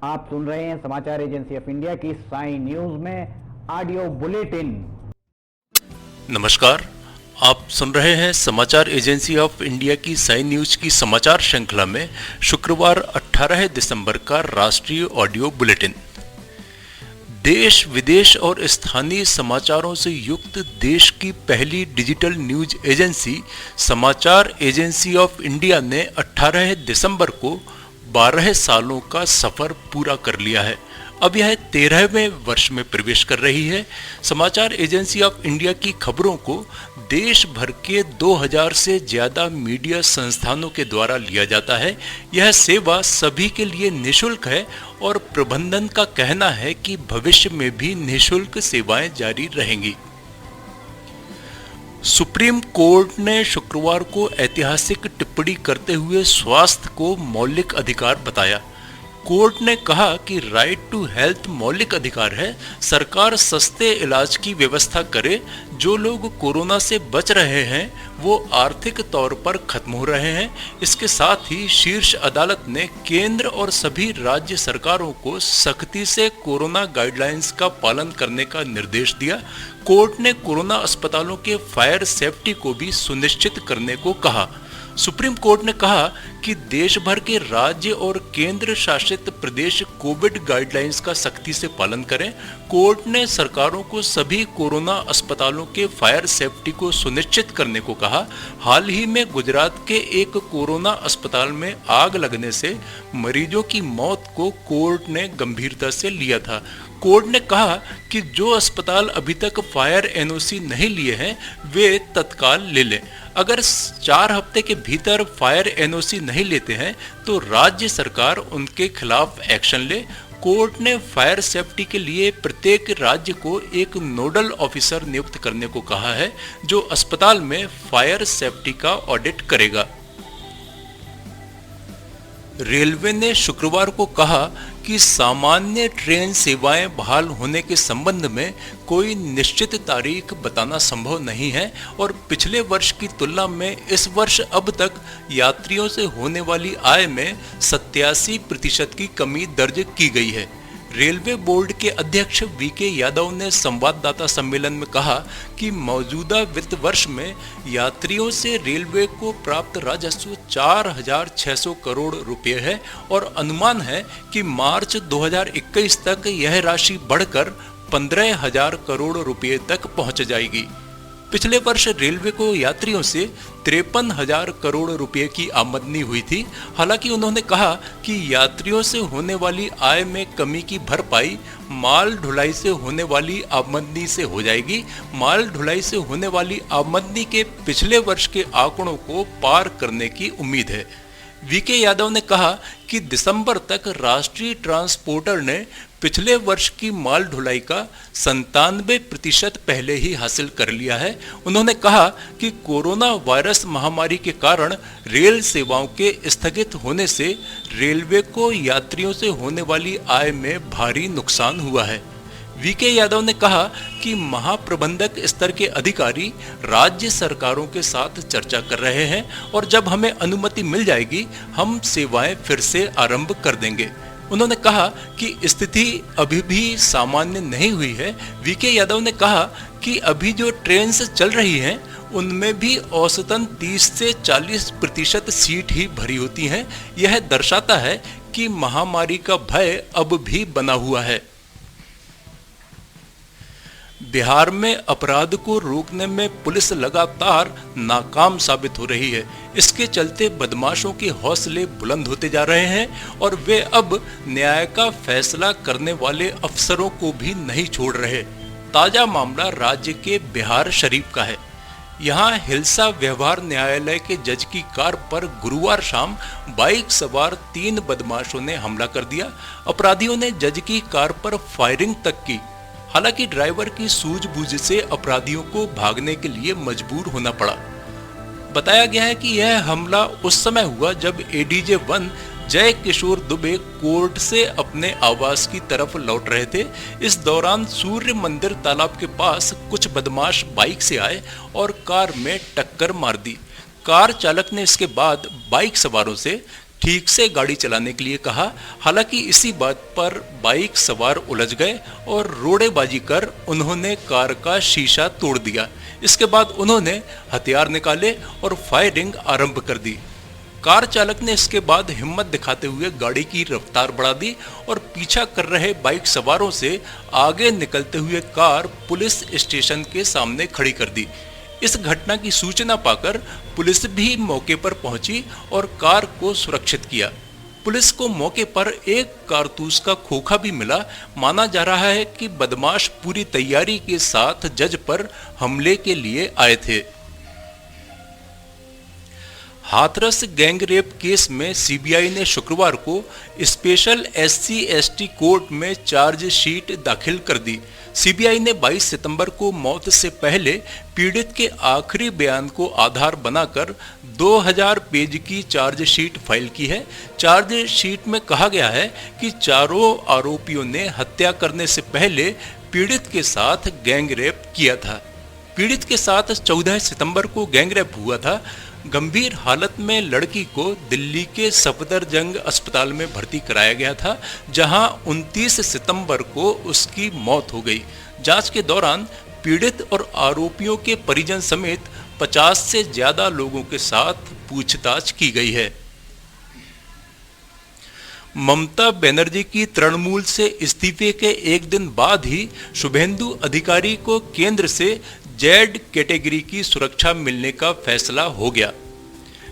आप सुन रहे हैं समाचार एजेंसी ऑफ इंडिया की साई न्यूज में ऑडियो बुलेटिन। नमस्कार, आप सुन रहे हैं समाचार एजेंसी ऑफ इंडिया की साई न्यूज की समाचार श्रृंखला में शुक्रवार 18 दिसंबर का राष्ट्रीय ऑडियो बुलेटिन। देश विदेश और स्थानीय समाचारों से युक्त देश की पहली डिजिटल न्यूज एजेंसी समाचार एजेंसी ऑफ इंडिया ने 18 दिसंबर को 12 सालों का सफर पूरा कर लिया है। अब यह 13वें वर्ष में प्रवेश कर रही है। समाचार एजेंसी ऑफ इंडिया की खबरों को देश भर के 2000 से ज्यादा मीडिया संस्थानों के द्वारा लिया जाता है। यह सेवा सभी के लिए निःशुल्क है और प्रबंधन का कहना है कि भविष्य में भी निःशुल्क सेवाएं जारी रहेंगी। सुप्रीम कोर्ट ने शुक्रवार को ऐतिहासिक टिप्पणी करते हुए स्वास्थ्य को मौलिक अधिकार बताया। कोर्ट ने कहा कि राइट टू हेल्थ मौलिक अधिकार है। सरकार सस्ते इलाज की व्यवस्था करे। जो लोग कोरोना से बच रहे हैं वो आर्थिक तौर पर खत्म हो रहे हैं। इसके साथ ही शीर्ष अदालत ने केंद्र और सभी राज्य सरकारों को सख्ती से कोरोना गाइडलाइंस का पालन करने का निर्देश दिया। कोर्ट ने कोरोना अस्पतालों के फायर सेफ्टी को भी सुनिश्चित करने को कहा। सुप्रीम कोर्ट ने कहा कि देश भर के राज्य और केंद्र शासित प्रदेश कोविड गाइडलाइंस का सख्ती से पालन करें। कोर्ट ने सरकारों को सभी कोरोना अस्पतालों के फायर सेफ्टी को सुनिश्चित करने को कहा। हाल ही में गुजरात के एक कोरोना अस्पताल में आग लगने से मरीजों की मौत को कोर्ट ने गंभीरता से लिया था। कोर्ट ने कहा कि जो अस्पताल अभी तक फायर एनओसी नहीं लिए हैं वे तत्काल ले लें। अगर 4 हफ्ते के भीतर फायर एनओसी नहीं लेते हैं तो राज्य सरकार उनके खिलाफ एक्शन ले। कोर्ट ने फायर सेफ्टी के लिए प्रत्येक राज्य को एक नोडल ऑफिसर नियुक्त करने को कहा है जो अस्पताल में फायर सेफ्टी का ऑडिट करेगा। रेलवे ने शुक्रवार को कहा कि सामान्य ट्रेन सेवाएं बहाल होने के संबंध में कोई निश्चित तारीख बताना संभव नहीं है और पिछले वर्ष की तुलना में इस वर्ष अब तक यात्रियों से होने वाली आय में 87% की कमी दर्ज की गई है। रेलवे बोर्ड के अध्यक्ष वीके यादव ने संवाददाता सम्मेलन में कहा कि मौजूदा वित्त वर्ष में यात्रियों से रेलवे को प्राप्त राजस्व 4,600 करोड़ रुपए है और अनुमान है कि मार्च 2021 तक यह राशि बढ़कर 15,000 करोड़ रुपए तक पहुंच जाएगी। पिछले वर्ष रेलवे को यात्रियों से 53,000 करोड़ रुपए की आमदनी हुई थी। हालांकि उन्होंने कहा कि यात्रियों से होने वाली आय में कमी की भरपाई माल ढुलाई से होने वाली आमदनी से हो जाएगी। माल ढुलाई से होने वाली आमदनी के पिछले वर्ष के आंकड़ों को पार करने की उम्मीद है। वीके यादव ने कहा कि दिसंबर तक राष्ट्रीय ट्रांसपोर्टर ने पिछले वर्ष की माल ढुलाई का 97% पहले ही हासिल कर लिया है। उन्होंने कहा कि कोरोना वायरस महामारी के कारण रेल सेवाओं के स्थगित होने से रेलवे को यात्रियों से होने वाली आय में भारी नुकसान हुआ है। वीके यादव ने कहा कि महाप्रबंधक स्तर के अधिकारी राज्य सरकारों के साथ चर्चा कर रहे हैं और जब हमें अनुमति मिल जाएगी हम सेवाएं फिर से आरंभ कर देंगे। उन्होंने कहा कि स्थिति अभी भी सामान्य नहीं हुई है। वीके यादव ने कहा कि अभी जो ट्रेन चल रही हैं उनमें भी औसतन 30 से 40% सीट ही भरी होती हैं। यह दर्शाता है कि महामारी का भय अब भी बना हुआ है। बिहार में अपराध को रोकने में पुलिस लगातार नाकाम साबित हो रही है। इसके चलते बदमाशों के हौसले बुलंद होते जा रहे हैं और वे अब न्याय का फैसला करने वाले अफसरों को भी नहीं छोड़ रहे। ताजा मामला राज्य के बिहार शरीफ का है। यहाँ हिल्सा व्यवहार न्यायालय के जज की कार पर गुरुवार शाम बाइक सवार 3 बदमाशों ने हमला कर दिया। अपराधियों ने जज की कार पर फायरिंग तक की। हालांकि ड्राइवर की सूझबूझ से अपराधियों को भागने के लिए मजबूर होना पड़ा। बताया गया है कि यह हमला उस समय हुआ जब एडीजे 1 जय किशोर दुबे कोर्ट से अपने आवास की तरफ लौट रहे थे। इस दौरान सूर्य मंदिर तालाब के पास कुछ बदमाश बाइक से आए और कार में टक्कर मार दी। कार चालक ने इसके बाद बाइक सवारों से ठीक से गाड़ी चलाने के लिए कहा। हालांकि इसी बात पर बाइक सवार उलझ गए और रोड़ेबाजी कर उन्होंने कार का शीशा तोड़ दिया। इसके बाद उन्होंने हथियार निकाले और फायरिंग आरंभ कर दी। कार चालक ने इसके बाद हिम्मत दिखाते हुए गाड़ी की रफ्तार बढ़ा दी और पीछा कर रहे बाइक सवारों से आगे निकलते हुए कार पुलिस स्टेशन के सामने खड़ी कर दी। इस घटना की सूचना पाकर पुलिस भी मौके पर पहुंची और कार को सुरक्षित किया। पुलिस को मौके पर एक कारतूस का खोखा भी मिला। माना जा रहा है कि बदमाश पूरी तैयारी के साथ जज पर हमले के लिए आए थे। हाथरस गैंग रेप केस में सीबीआई ने शुक्रवार को स्पेशल SC/ST कोर्ट में चार्जशीट दाखिल कर दी। सीबीआई ने 22 सितंबर को मौत से पहले पीड़ित के आखिरी बयान को आधार बनाकर 2000 पेज की चार्जशीट फाइल की है। चार्जशीट में कहा गया है कि चारों आरोपियों ने हत्या करने से पहले पीड़ित के साथ गैंग रेप किया था। पीड़ित के साथ 14 सितंबर को गैंग रेप हुआ था। गंभीर हालत में लड़की को दिल्ली के सफदरजंग अस्पताल में भर्ती कराया गया था, जहां 29 सितंबर को उसकी मौत हो गई। जांच के दौरान पीड़ित और आरोपियों के परिजन समेत 50 से ज्यादा लोगों के साथ पूछताछ की गई है। ममता बनर्जी की तृणमूल से इस्तीफे के एक दिन बाद ही शुभेंदु अधिकारी को केंद्र से जेड कैटेगरी की सुरक्षा मिलने का फैसला हो गया।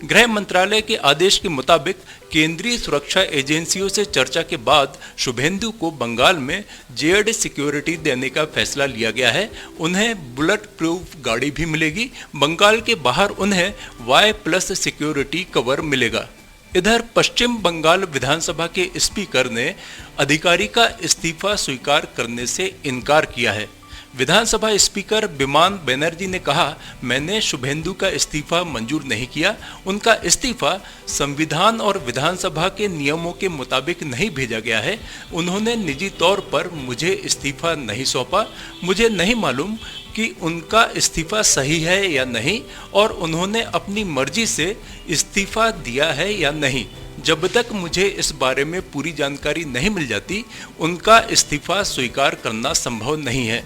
गृह मंत्रालय के आदेश के मुताबिक केंद्रीय सुरक्षा एजेंसियों से चर्चा के बाद शुभेंदु को बंगाल में जेड सिक्योरिटी देने का फैसला लिया गया है। उन्हें बुलेट प्रूफ गाड़ी भी मिलेगी। बंगाल के बाहर उन्हें Y+ सिक्योरिटी कवर मिलेगा। इधर पश्चिम बंगाल विधानसभा के स्पीकर ने अधिकारी का इस्तीफा स्वीकार करने से इनकार किया है। विधानसभा स्पीकर बिमान बनर्जी ने कहा, मैंने शुभेंदु का इस्तीफा मंजूर नहीं किया। उनका इस्तीफा संविधान और विधानसभा के नियमों के मुताबिक नहीं भेजा गया है। उन्होंने निजी तौर पर मुझे इस्तीफा नहीं सौंपा। मुझे नहीं मालूम कि उनका इस्तीफा सही है या नहीं और उन्होंने अपनी मर्जी से इस्तीफा दिया है या नहीं। जब तक मुझे इस बारे में पूरी जानकारी नहीं मिल जाती, उनका इस्तीफा स्वीकार करना संभव नहीं है।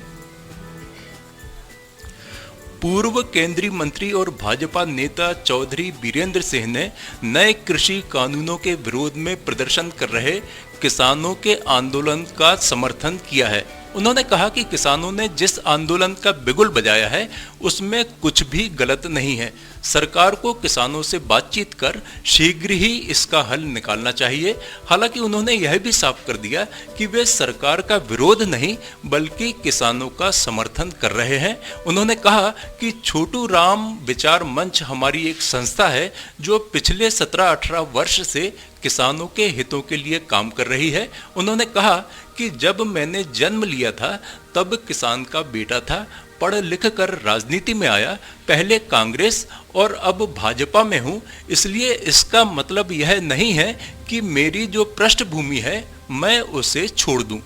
पूर्व केंद्रीय मंत्री और भाजपा नेता चौधरी बीरेंद्र सिंह ने नए कृषि कानूनों के विरोध में प्रदर्शन कर रहे किसानों के आंदोलन का समर्थन किया है। उन्होंने कहा कि किसानों ने जिस आंदोलन का बिगुल बजाया है उसमें कुछ भी गलत नहीं है। सरकार को किसानों से बातचीत कर शीघ्र ही इसका हल निकालना चाहिए। हालांकि उन्होंने यह भी साफ कर दिया कि वे सरकार का विरोध नहीं बल्कि किसानों का समर्थन कर रहे हैं। उन्होंने कहा कि छोटू राम विचार मंच हमारी एक संस्था है जो पिछले 17-18 वर्ष से किसानों के हितों के लिए काम कर रही है। उन्होंने कहा कि जब मैंने जन्म लिया था तब किसान का बेटा था, पढ़ लिख कर राजनीति में आया, पहले कांग्रेस और अब भाजपा में हूं। इसलिए इसका मतलब यह नहीं है कि मेरी जो पृष्ठभूमि है मैं उसे छोड़ दूं।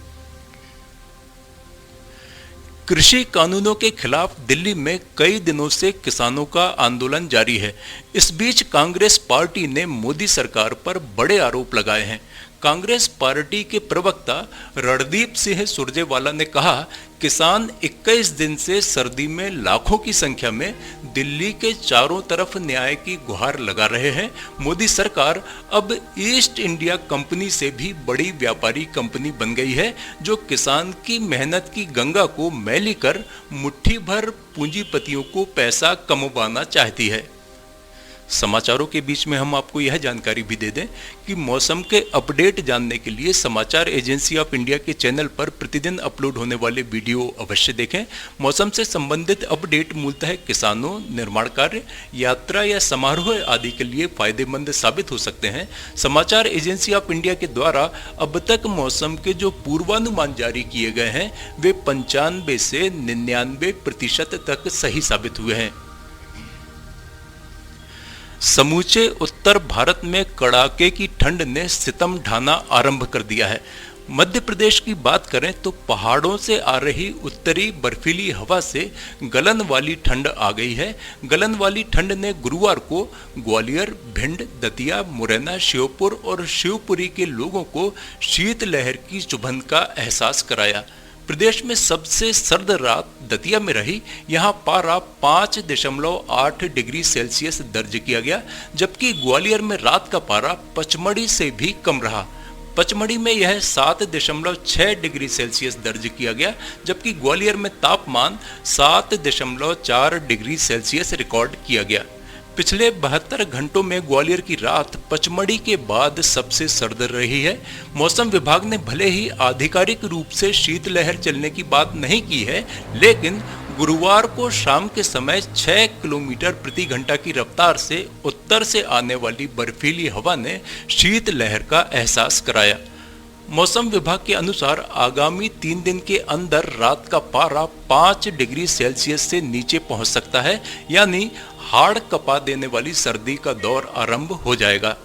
कृषि कानूनों के खिलाफ दिल्ली में कई दिनों से किसानों का आंदोलन जारी है। इस बीच कांग्रेस पार्टी ने मोदी सरकार पर बड़े आरोप लगाए हैं। कांग्रेस पार्टी के प्रवक्ता रणदीप सिंह सुरजेवाला ने कहा, किसान 21 दिन से सर्दी में लाखों की संख्या में दिल्ली के चारों तरफ न्याय की गुहार लगा रहे हैं। मोदी सरकार अब ईस्ट इंडिया कंपनी से भी बड़ी व्यापारी कंपनी बन गई है जो किसान की मेहनत की गंगा को मैली कर मुट्ठी भर पूंजीपतियों को पैसा कमवाना चाहती है। समाचारों के बीच में हम आपको यह जानकारी भी दे दें कि मौसम के अपडेट जानने के लिए समाचार एजेंसी ऑफ इंडिया के चैनल पर प्रतिदिन अपलोड होने वाले वीडियो अवश्य देखें। मौसम से संबंधित अपडेट मूलतः किसानों, निर्माण कार्य, यात्रा या समारोह आदि के लिए फायदेमंद साबित हो सकते हैं। समाचार एजेंसी ऑफ इंडिया के द्वारा अब तक मौसम के जो पूर्वानुमान जारी किए गए हैं वे 95 से 99% तक सही साबित हुए हैं। समूचे उत्तर भारत में कड़ाके की ठंड ने सितम ढाना आरंभ कर दिया है। मध्य प्रदेश की बात करें तो पहाड़ों से आ रही उत्तरी बर्फीली हवा से गलन वाली ठंड आ गई है। गलन वाली ठंड ने गुरुवार को ग्वालियर, भिंड, दतिया, मुरैना, श्योपुर और शिवपुरी के लोगों को शीतलहर की चुभन का एहसास कराया। प्रदेश में सबसे सर्द रात दतिया में रही। यहां पारा 5.8 डिग्री सेल्सियस दर्ज किया गया, जबकि ग्वालियर में रात का पारा पचमढ़ी से भी कम रहा। पचमढ़ी में यह 7.6 डिग्री सेल्सियस दर्ज किया गया, जबकि ग्वालियर में तापमान 7.4 डिग्री सेल्सियस रिकॉर्ड किया गया। पिछले 72 घंटों में ग्वालियर की रात पचमढ़ी के बाद सबसे सर्द रही है। मौसम विभाग ने भले ही आधिकारिक रूप से शीतलहर चलने की बात नहीं की है, लेकिन गुरुवार को शाम के समय 6 किलोमीटर प्रति घंटा की रफ्तार से उत्तर से आने वाली बर्फीली हवा ने शीतलहर का एहसास कराया। मौसम विभाग के अनुसार आगामी 3 दिन के अंदर रात का पारा 5 डिग्री सेल्सियस से नीचे पहुंच सकता है, यानी हाड़ कपा देने वाली सर्दी का दौर आरंभ हो जाएगा।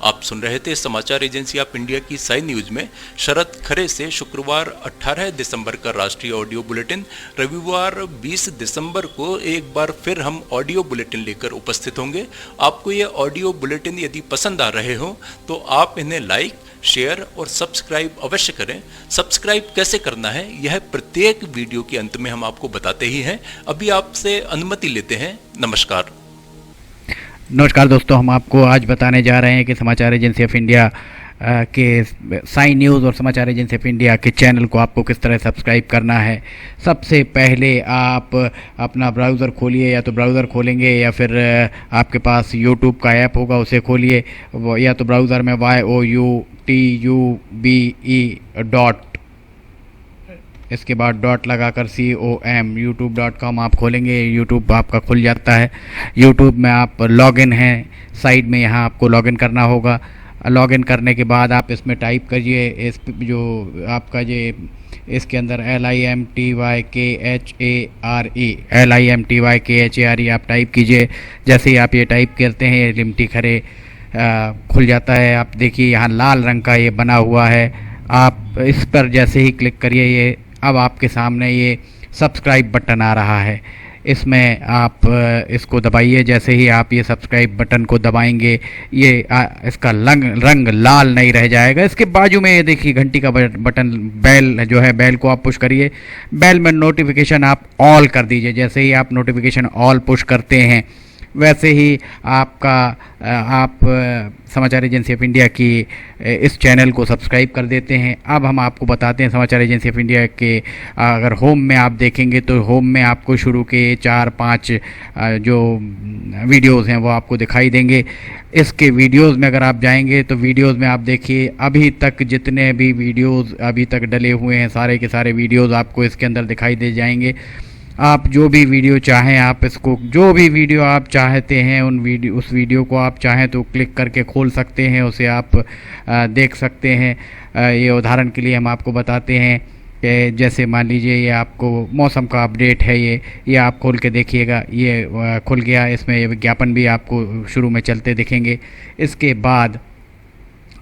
आप सुन रहे थे समाचार एजेंसी ऑफ इंडिया की साई न्यूज में शरद खरे से शुक्रवार 18 दिसंबर का राष्ट्रीय ऑडियो बुलेटिन। रविवार 20 दिसंबर को एक बार फिर हम ऑडियो बुलेटिन लेकर उपस्थित होंगे। आपको ये ऑडियो बुलेटिन यदि पसंद आ रहे हो तो आप इन्हें लाइक, शेयर और सब्सक्राइब अवश्य करें। सब्सक्राइब कैसे करना है यह प्रत्येक वीडियो के अंत में हम आपको बताते ही हैं। अभी आपसे अनुमति लेते हैं। नमस्कार। नमस्कार दोस्तों, हम आपको आज बताने जा रहे हैं कि समाचार एजेंसी ऑफ इंडिया के साई न्यूज़ और समाचार एजेंसी ऑफ इंडिया के चैनल को आपको किस तरह सब्सक्राइब करना है। सबसे पहले आप अपना ब्राउज़र खोलिए, या तो ब्राउज़र खोलेंगे या फिर आपके पास यूट्यूब का ऐप होगा उसे खोलिए, या तो ब्राउज़र में youtube इसके बाद डॉट लगाकर com youtube.com आप खोलेंगे। यूट्यूब आपका खुल जाता है। यूट्यूब में आप लॉगिन हैं, साइड में यहाँ आपको लॉगिन करना होगा। लॉगिन करने के बाद आप इसमें टाइप करिए, इस जो आपका ये इसके अंदर LIMTYKHARE आप टाइप कीजिए। जैसे ही आप ये टाइप करते हैं लिमटी खरे खुल जाता है। आप देखिए यहाँ लाल रंग का ये बना हुआ है, आप इस पर जैसे ही क्लिक करिए ये अब आपके सामने ये सब्सक्राइब बटन आ रहा है। इसमें आप इसको दबाइए। जैसे ही आप ये सब्सक्राइब बटन को दबाएंगे ये इसका रंग लाल नहीं रह जाएगा। इसके बाजू में ये देखिए घंटी का बटन, बेल जो है, बेल को आप पुश करिए। बेल में नोटिफिकेशन आप ऑल कर दीजिए। जैसे ही आप नोटिफिकेशन ऑल पुश करते हैं वैसे ही आप समाचार एजेंसी ऑफ इंडिया की इस चैनल को सब्सक्राइब कर देते हैं। अब हम आपको बताते हैं समाचार एजेंसी ऑफ इंडिया के अगर होम में आप देखेंगे तो होम में आपको शुरू के 4-5 जो वीडियोज़ हैं वो आपको दिखाई देंगे। इसके वीडियोज़ में अगर आप जाएंगे तो वीडियोज़ में आप देखिए अभी तक जितने भी वीडियोज़ अभी तक डले हुए हैं सारे के सारे वीडियोज़ आपको इसके अंदर दिखाई दे जाएंगे। आप जो भी वीडियो चाहें, आप इसको जो भी वीडियो आप चाहते हैं उस वीडियो को आप चाहें तो क्लिक करके खोल सकते हैं, उसे आप देख सकते हैं। ये उदाहरण के लिए हम आपको बताते हैं कि जैसे मान लीजिए ये आपको मौसम का अपडेट है, ये आप खोल के देखिएगा, ये खुल गया। इसमें ये विज्ञापन भी आपको शुरू में चलते दिखेंगे। इसके बाद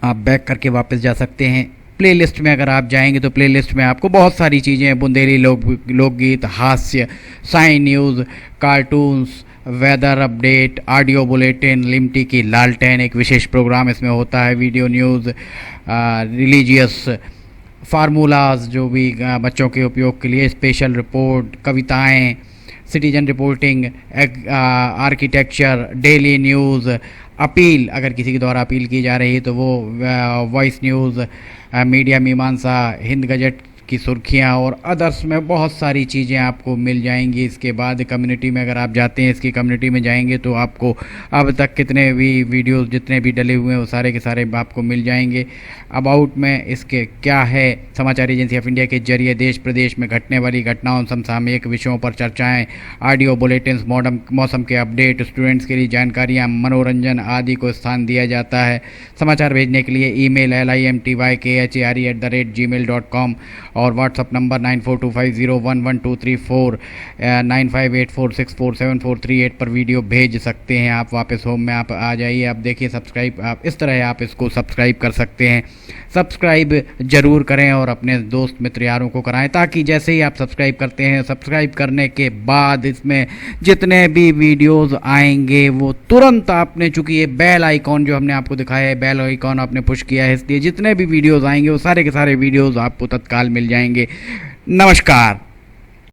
आप बैक करके वापस जा सकते हैं। प्लेलिस्ट में अगर आप जाएंगे तो प्लेलिस्ट में आपको बहुत सारी चीज़ें, बुंदेली लोकगीत, हास्य, Sai news, cartoons, weather update, audio bulletin, Limti की लालटेन एक विशेष प्रोग्राम इसमें होता है, वीडियो न्यूज़, रिलीजियस फार्मूलाज जो भी बच्चों के उपयोग के लिए, स्पेशल रिपोर्ट, कविताएं, citizen reporting, architecture, daily news, appeal अगर किसी के द्वारा अपील की जा रही है तो वो वॉइस न्यूज़, मीडिया मीमांसा, हिंद गजट की सुर्खियाँ और अदर्स में बहुत सारी चीज़ें आपको मिल जाएंगी। इसके बाद कम्युनिटी में अगर आप जाते हैं, इसकी कम्युनिटी में जाएंगे तो आपको अब तक कितने भी वीडियोस जितने भी डले हुए हैं वो सारे के सारे आपको मिल जाएंगे। अबाउट में इसके क्या है, समाचार एजेंसी ऑफ इंडिया के जरिए देश प्रदेश में घटने वाली घटनाओं, समसामयिक विषयों पर चर्चाएँ, ऑडियो बुलेटिन्स, मौसम के अपडेट, स्टूडेंट्स के लिए जानकारियाँ, मनोरंजन आदि को स्थान दिया जाता है। समाचार भेजने के लिए email LIMTYKHARE@gmail.com और व्हाट्सअप नंबर 9425011234 9584647438 पर वीडियो भेज सकते हैं आप। वापस होम में आप आ जाइए। अब देखिए सब्सक्राइब आप इस तरह आप इसको सब्सक्राइब कर सकते हैं। सब्सक्राइब ज़रूर करें और अपने दोस्त मित्र यारों को कराएं, ताकि जैसे ही आप सब्सक्राइब करते हैं, सब्सक्राइब करने के बाद इसमें जितने भी वीडियोस आएंगे वो तुरंत आपने, चूँकि ये बेल आइकॉन जो हमने आपको दिखाया है, बेल आइकॉन आपने पुश किया है, इसलिए जितने भी वीडियोस आएंगे वो सारे के सारे वीडियोस आपको तत्काल मिल जाएंगे। नमस्कार।